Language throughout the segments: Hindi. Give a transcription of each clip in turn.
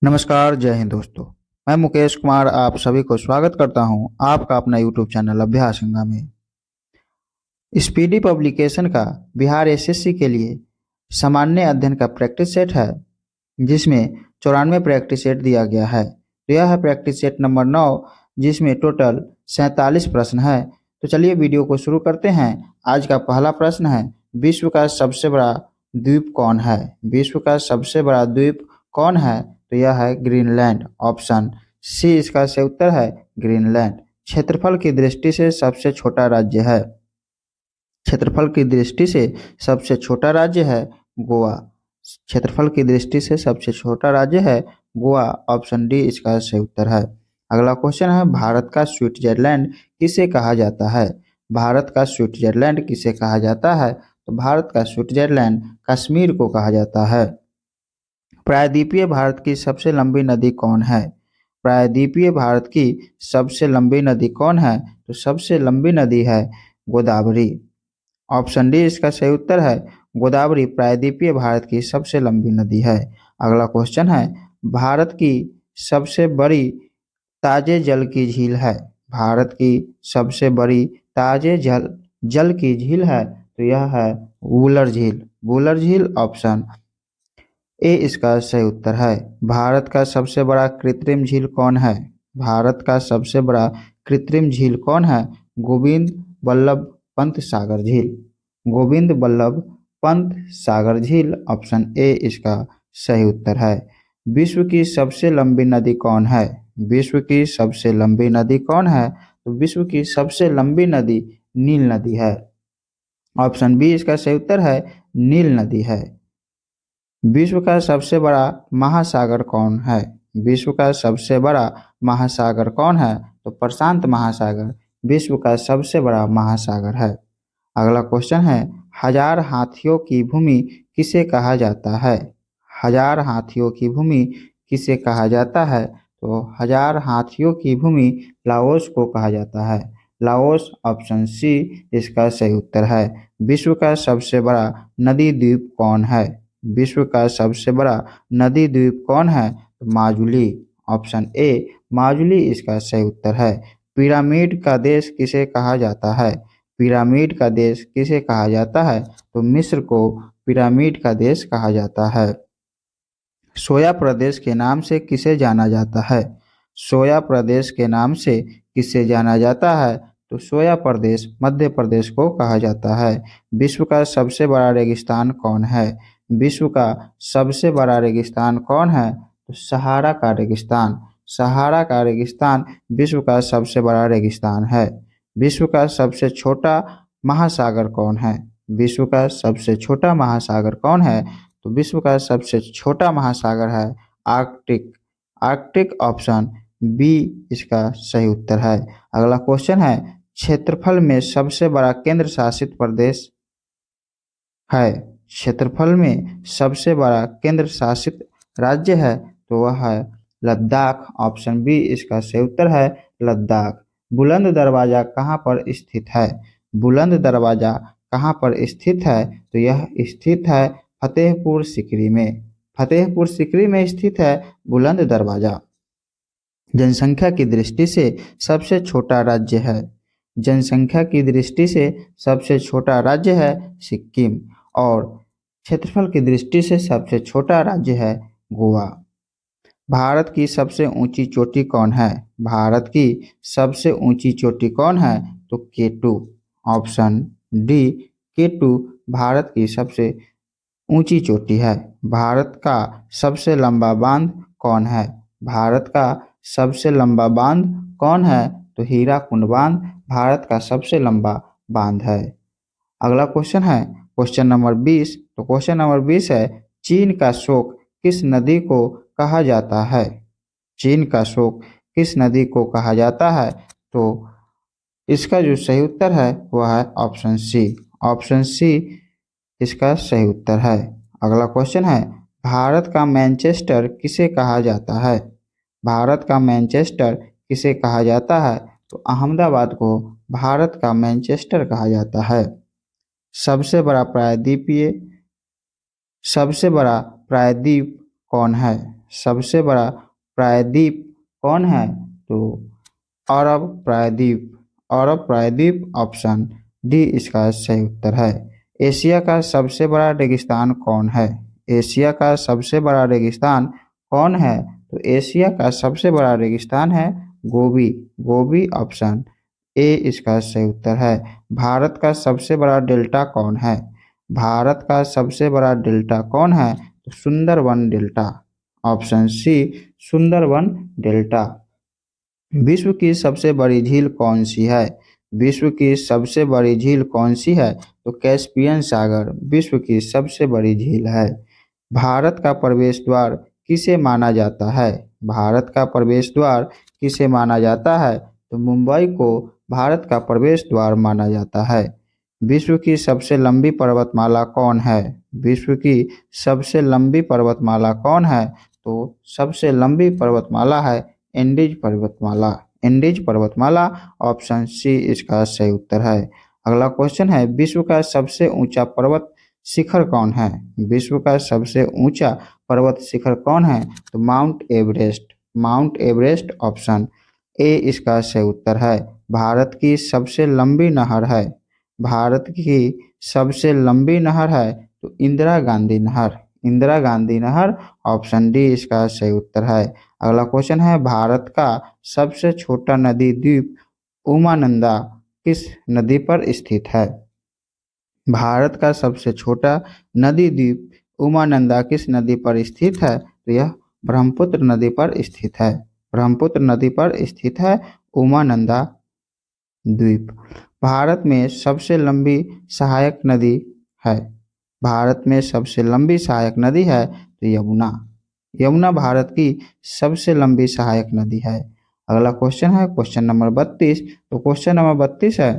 नमस्कार, जय हिंद दोस्तों। मैं मुकेश कुमार आप सभी को स्वागत करता हूं आपका अपना यूट्यूब चैनल अभ्यास गंगा में। स्पीडी पब्लिकेशन का बिहार एसएससी के लिए सामान्य अध्ययन का प्रैक्टिस सेट है, जिसमें 94 प्रैक्टिस सेट दिया गया है। तो यह है प्रैक्टिस सेट नंबर 9, जिसमें टोटल 47 प्रश्न है। तो चलिए वीडियो को शुरू करते हैं। आज का पहला प्रश्न है, विश्व का सबसे बड़ा द्वीप कौन है? विश्व का सबसे बड़ा द्वीप कौन है? तो यह है ग्रीनलैंड। ऑप्शन सी इसका सही उत्तर है, ग्रीनलैंड। क्षेत्रफल की दृष्टि से सबसे छोटा राज्य है। क्षेत्रफल की दृष्टि से सबसे छोटा राज्य है गोवा। क्षेत्रफल की दृष्टि से सबसे छोटा राज्य है गोवा। ऑप्शन डी इसका सही उत्तर है। अगला क्वेश्चन है, भारत का स्विट्जरलैंड किसे कहा जाता है? भारत का स्विट्जरलैंड किसे कहा जाता है? तो भारत का स्विट्जरलैंड कश्मीर को कहा जाता है। प्रायद्वीपीय भारत की सबसे लंबी नदी कौन है? प्रायद्वीपीय भारत की सबसे लंबी नदी कौन है? तो सबसे लंबी नदी है गोदावरी। ऑप्शन डी इसका सही उत्तर है, गोदावरी प्रायद्वीपीय भारत की सबसे लंबी नदी है। अगला क्वेश्चन है, भारत की सबसे बड़ी ताजे जल की झील है। भारत की सबसे बड़ी ताजे जल की झील है, तो यह है वुलर झील। वुलर झील ऑप्शन ए इसका सही उत्तर है। भारत का सबसे बड़ा कृत्रिम झील कौन है? भारत का सबसे बड़ा कृत्रिम झील कौन है? गोविंद बल्लभ पंत सागर झील। गोविंद बल्लभ पंत सागर झील ऑप्शन ए इसका सही उत्तर है। विश्व की सबसे लंबी नदी कौन है? विश्व की सबसे लंबी नदी कौन है? तो विश्व की सबसे लंबी नदी नील नदी है। ऑप्शन बी इसका सही उत्तर है, नील नदी है। विश्व का सबसे बड़ा महासागर कौन है? विश्व का सबसे बड़ा महासागर कौन है? तो प्रशांत महासागर विश्व का सबसे बड़ा महासागर है। अगला क्वेश्चन है, हजार हाथियों की भूमि किसे कहा जाता है? हजार हाथियों की भूमि किसे कहा जाता है? तो हजार हाथियों की भूमि लाओस को कहा जाता है। लाओस ऑप्शन सी इसका सही उत्तर है। विश्व का सबसे बड़ा नदी द्वीप कौन है? विश्व का सबसे बड़ा नदी द्वीप कौन है? तो माजुली। ऑप्शन ए माजुली इसका सही उत्तर है। पिरामिड का देश किसे कहा जाता है? पिरामिड का देश किसे कहा जाता है? तो मिस्र को पिरामिड का देश कहा जाता है। सोया प्रदेश के नाम से किसे जाना जाता है? सोया प्रदेश के नाम से किसे जाना जाता है? तो सोया प्रदेश मध्य प्रदेश को कहा जाता है। विश्व का सबसे बड़ा रेगिस्तान कौन है? विश्व का सबसे बड़ा रेगिस्तान कौन है? तो सहारा का रेगिस्तान। सहारा का रेगिस्तान विश्व का सबसे बड़ा रेगिस्तान है। विश्व का सबसे छोटा महासागर कौन है? विश्व का सबसे छोटा महासागर कौन है? तो विश्व का सबसे छोटा महासागर है आर्कटिक। आर्कटिक ऑप्शन बी इसका सही उत्तर है। अगला क्वेश्चन है, क्षेत्रफल में सबसे बड़ा केंद्र शासित प्रदेश है। क्षेत्रफल में सबसे बड़ा केंद्र शासित राज्य है, तो वह है लद्दाख। ऑप्शन बी इसका सही उत्तर है, लद्दाख। बुलंद दरवाजा कहाँ पर स्थित है? बुलंद दरवाजा कहाँ पर स्थित है? तो यह स्थित है फतेहपुर सीकरी में। फतेहपुर सीकरी में स्थित है बुलंद दरवाजा। जनसंख्या की दृष्टि से सबसे छोटा राज्य है। जनसंख्या की दृष्टि से सबसे छोटा राज्य है सिक्किम। और क्षेत्रफल की दृष्टि से सबसे छोटा राज्य है गोवा। भारत की सबसे ऊंची चोटी कौन है? भारत की सबसे ऊंची चोटी कौन है? तो केटू। ऑप्शन डी केटू भारत की सबसे ऊंची चोटी है। भारत का सबसे लंबा बांध कौन है? भारत का सबसे लंबा बांध कौन है? तो हीराकुंड बांध भारत का सबसे लंबा बांध है। अगला क्वेश्चन है क्वेश्चन नंबर 20। तो क्वेश्चन नंबर 20 है, चीन का शोक किस नदी को कहा जाता है? चीन का शोक किस नदी को कहा जाता है? तो इसका जो सही उत्तर है वह है ऑप्शन सी। ऑप्शन सी इसका सही उत्तर है। अगला क्वेश्चन है, भारत का मैनचेस्टर किसे कहा जाता है? भारत का मैनचेस्टर किसे कहा जाता है? तो अहमदाबाद को भारत का मैनचेस्टर कहा जाता है। सबसे बड़ा प्रायद्वीपीय सबसे बड़ा प्रायद्वीप कौन है? सबसे बड़ा प्रायद्वीप कौन है? तो अरब प्रायद्वीप, अरब प्रायद्वीप ऑप्शन डी इसका सही उत्तर है। एशिया का सबसे बड़ा रेगिस्तान कौन है? एशिया का सबसे बड़ा रेगिस्तान कौन है? तो एशिया का सबसे बड़ा रेगिस्तान है गोबी, गोबी ऑप्शन ए इसका सही उत्तर है। भारत का सबसे बड़ा डेल्टा कौन है? भारत का सबसे बड़ा डेल्टा कौन है? तो Sundarban delta, option C Sundarban delta. विश्व की सबसे बड़ी झील कौन सी है? विश्व की सबसे बड़ी झील कौन सी है? तो कैस्पियन सागर विश्व की सबसे बड़ी झील है। भारत का प्रवेश द्वार किसे माना जाता है? भारत का प्रवेश द्वार किसे माना जाता है? तो मुंबई को भारत का प्रवेश द्वार माना जाता है। विश्व की सबसे लंबी पर्वतमाला कौन है? विश्व की सबसे लंबी पर्वतमाला कौन है? तो सबसे लंबी पर्वतमाला है एंडीज पर्वतमाला, एंडीज पर्वतमाला ऑप्शन सी इसका सही उत्तर है। अगला क्वेश्चन है विश्व का सबसे ऊंचा पर्वत शिखर कौन है? विश्व का सबसे ऊंचा पर्वत शिखर कौन है? तो mount Everest, mount Everest option A इसका सही उत्तर है। भारत की सबसे लंबी नहर है, भारत की सबसे लंबी नहर है तो इंदिरा गांधी नहर, इंदिरा गांधी नहर ऑप्शन डी इसका सही उत्तर है। अगला क्वेश्चन है भारत का सबसे छोटा नदी द्वीप उमानंदा किस नदी पर स्थित है? भारत का सबसे छोटा नदी द्वीप उमानंदा किस नदी पर स्थित है? तो यह ब्रह्मपुत्र नदी पर स्थित है, ब्रह्मपुत्र नदी पर स्थित है उमानंदा द्वीप। भारत में सबसे लंबी सहायक नदी है, भारत में सबसे लंबी सहायक नदी है तो यमुना, यमुना भारत की सबसे लंबी सहायक नदी है। अगला क्वेश्चन है क्वेश्चन नंबर 32। तो क्वेश्चन नंबर 32 है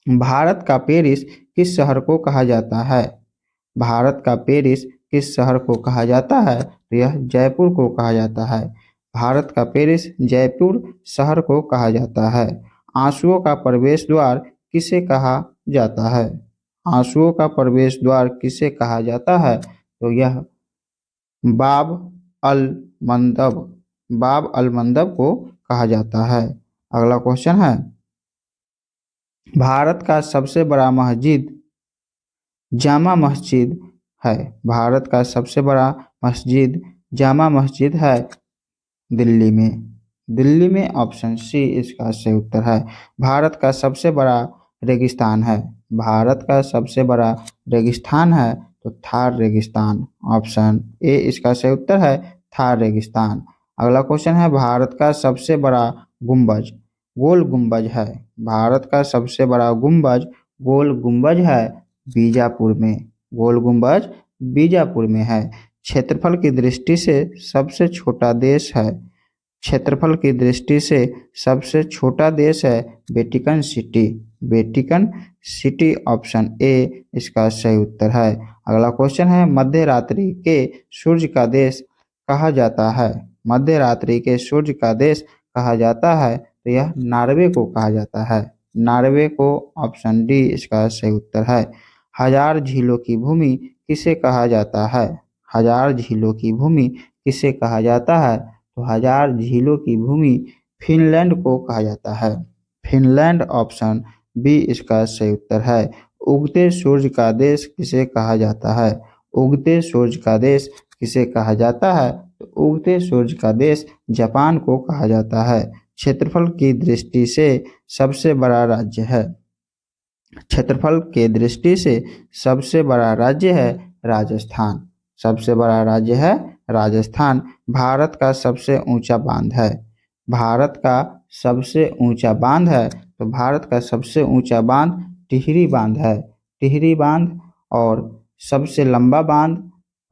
भारत का पेरिस किस शहर को कहा जाता है? भारत का पेरिस किस शहर को कहा जाता है? तो यह जयपुर को कहा जाता है। भारत का पेरिस जयपुर शहर को कहा जाता है। आंसुओं का प्रवेश द्वार किसे कहा जाता है? आंसुओं का प्रवेश द्वार किसे कहा जाता है? तो यह बाब अल मंदब, बाब अल मंदब को कहा जाता है। अगला क्वेश्चन है भारत का सबसे बड़ा मस्जिद जामा मस्जिद है, भारत का सबसे बड़ा मस्जिद जामा मस्जिद है दिल्ली में, दिल्ली में ऑप्शन सी इसका सही उत्तर है। भारत का सबसे बड़ा रेगिस्तान है, भारत का सबसे बड़ा रेगिस्तान है तो थार रेगिस्तान, ऑप्शन ए इसका सही उत्तर है थार रेगिस्तान। अगला क्वेश्चन है भारत का सबसे बड़ा गुंबज गोल गुंबज है, भारत का सबसे बड़ा गुंबज गोल गुंबज है बीजापुर में, गोल गुंबज बीजापुर में है। क्षेत्रफल की दृष्टि से सबसे छोटा देश है, क्षेत्रफल की दृष्टि से सबसे छोटा देश है Vatican city, Vatican city option A इसका सही उत्तर है। अगला क्वेश्चन है मध्य रात्रि के सूर्य का देश कहा जाता है, मध्य रात्रि के सूर्य का देश कहा जाता है तो यह नॉर्वे को कहा जाता है, नॉर्वे को ऑप्शन डी इसका सही उत्तर है। हजार झीलों की भूमि किसे कहा जाता है? हजार झीलों की भूमि किसे कहा जाता है? तो हजार झीलों की भूमि फिनलैंड को कहा जाता है, फिनलैंड ऑप्शन बी इसका सही उत्तर है। उगते सूर्य का देश किसे कहा जाता है? उगते सूर्य का देश किसे कहा जाता है? तो उगते सूर्य का देश जापान को कहा जाता है। क्षेत्रफल की दृष्टि से सबसे बड़ा राज्य है, क्षेत्रफल के दृष्टि से सबसे बड़ा राज्य है राजस्थान, सबसे बड़ा राज्य है राजस्थान। भारत का सबसे ऊंचा बांध है, भारत का सबसे ऊंचा बांध है तो भारत का सबसे ऊंचा बांध टिहरी बांध है, टिहरी बांध। और सबसे लंबा बांध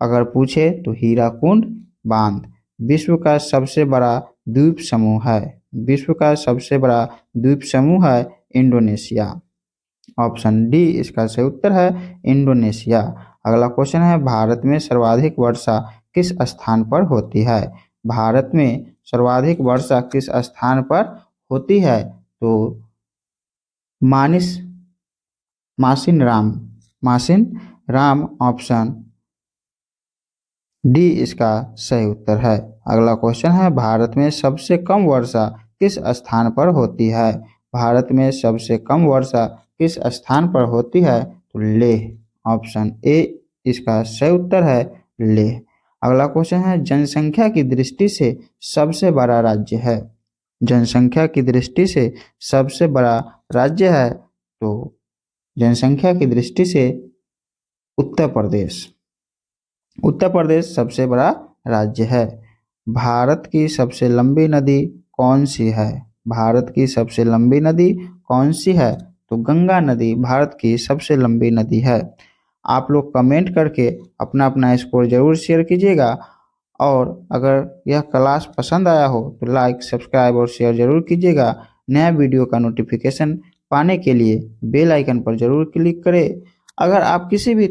अगर पूछे तो हीराकुंड बांध। विश्व का सबसे बड़ा द्वीप समूह है, विश्व का सबसे बड़ा द्वीप समूह है इंडोनेशिया, ऑप्शन डी इसका सही उत्तर है इंडोनेशिया। अगला क्वेश्चन है भारत में सर्वाधिक वर्षा किस स्थान पर होती है? भारत में सर्वाधिक वर्षा किस स्थान पर होती है? तो मानिस मासिन राम, मासिन राम ऑप्शन डी इसका सही उत्तर है। अगला क्वेश्चन है, भारत में सबसे कम वर्षा किस स्थान पर होती है? भारत में सबसे कम वर्षा किस स्थान पर होती है? तो लेह, ऑप्शन ए इसका सही उत्तर है, लेह। अगला क्वेश्चन है, जनसंख्या की दृष्टि से सबसे बड़ा राज्य है? जनसंख्या की दृष्टि से सबसे बड़ा राज्य है, तो जनसंख्या की दृष्टि से उत्तर प्रदेश। उत्तर प्रदेश सबसे बड़ा राज्य है। भारत की सबसे लंबी नदी कौन सी है? भारत की सबसे लंबी नदी कौन सी है? तो गंगा नदी भारत की सबसे लंबी नदी है। आप लोग कमेंट करके अपना अपना स्कोर जरूर शेयर कीजिएगा, और अगर यह क्लास पसंद आया हो तो लाइक, सब्सक्राइब और शेयर जरूर कीजिएगा। नया वीडियो का नोटिफिकेशन पाने के लिए बेल आइकन पर जरूर क्लिक करें। अगर आप किसी भी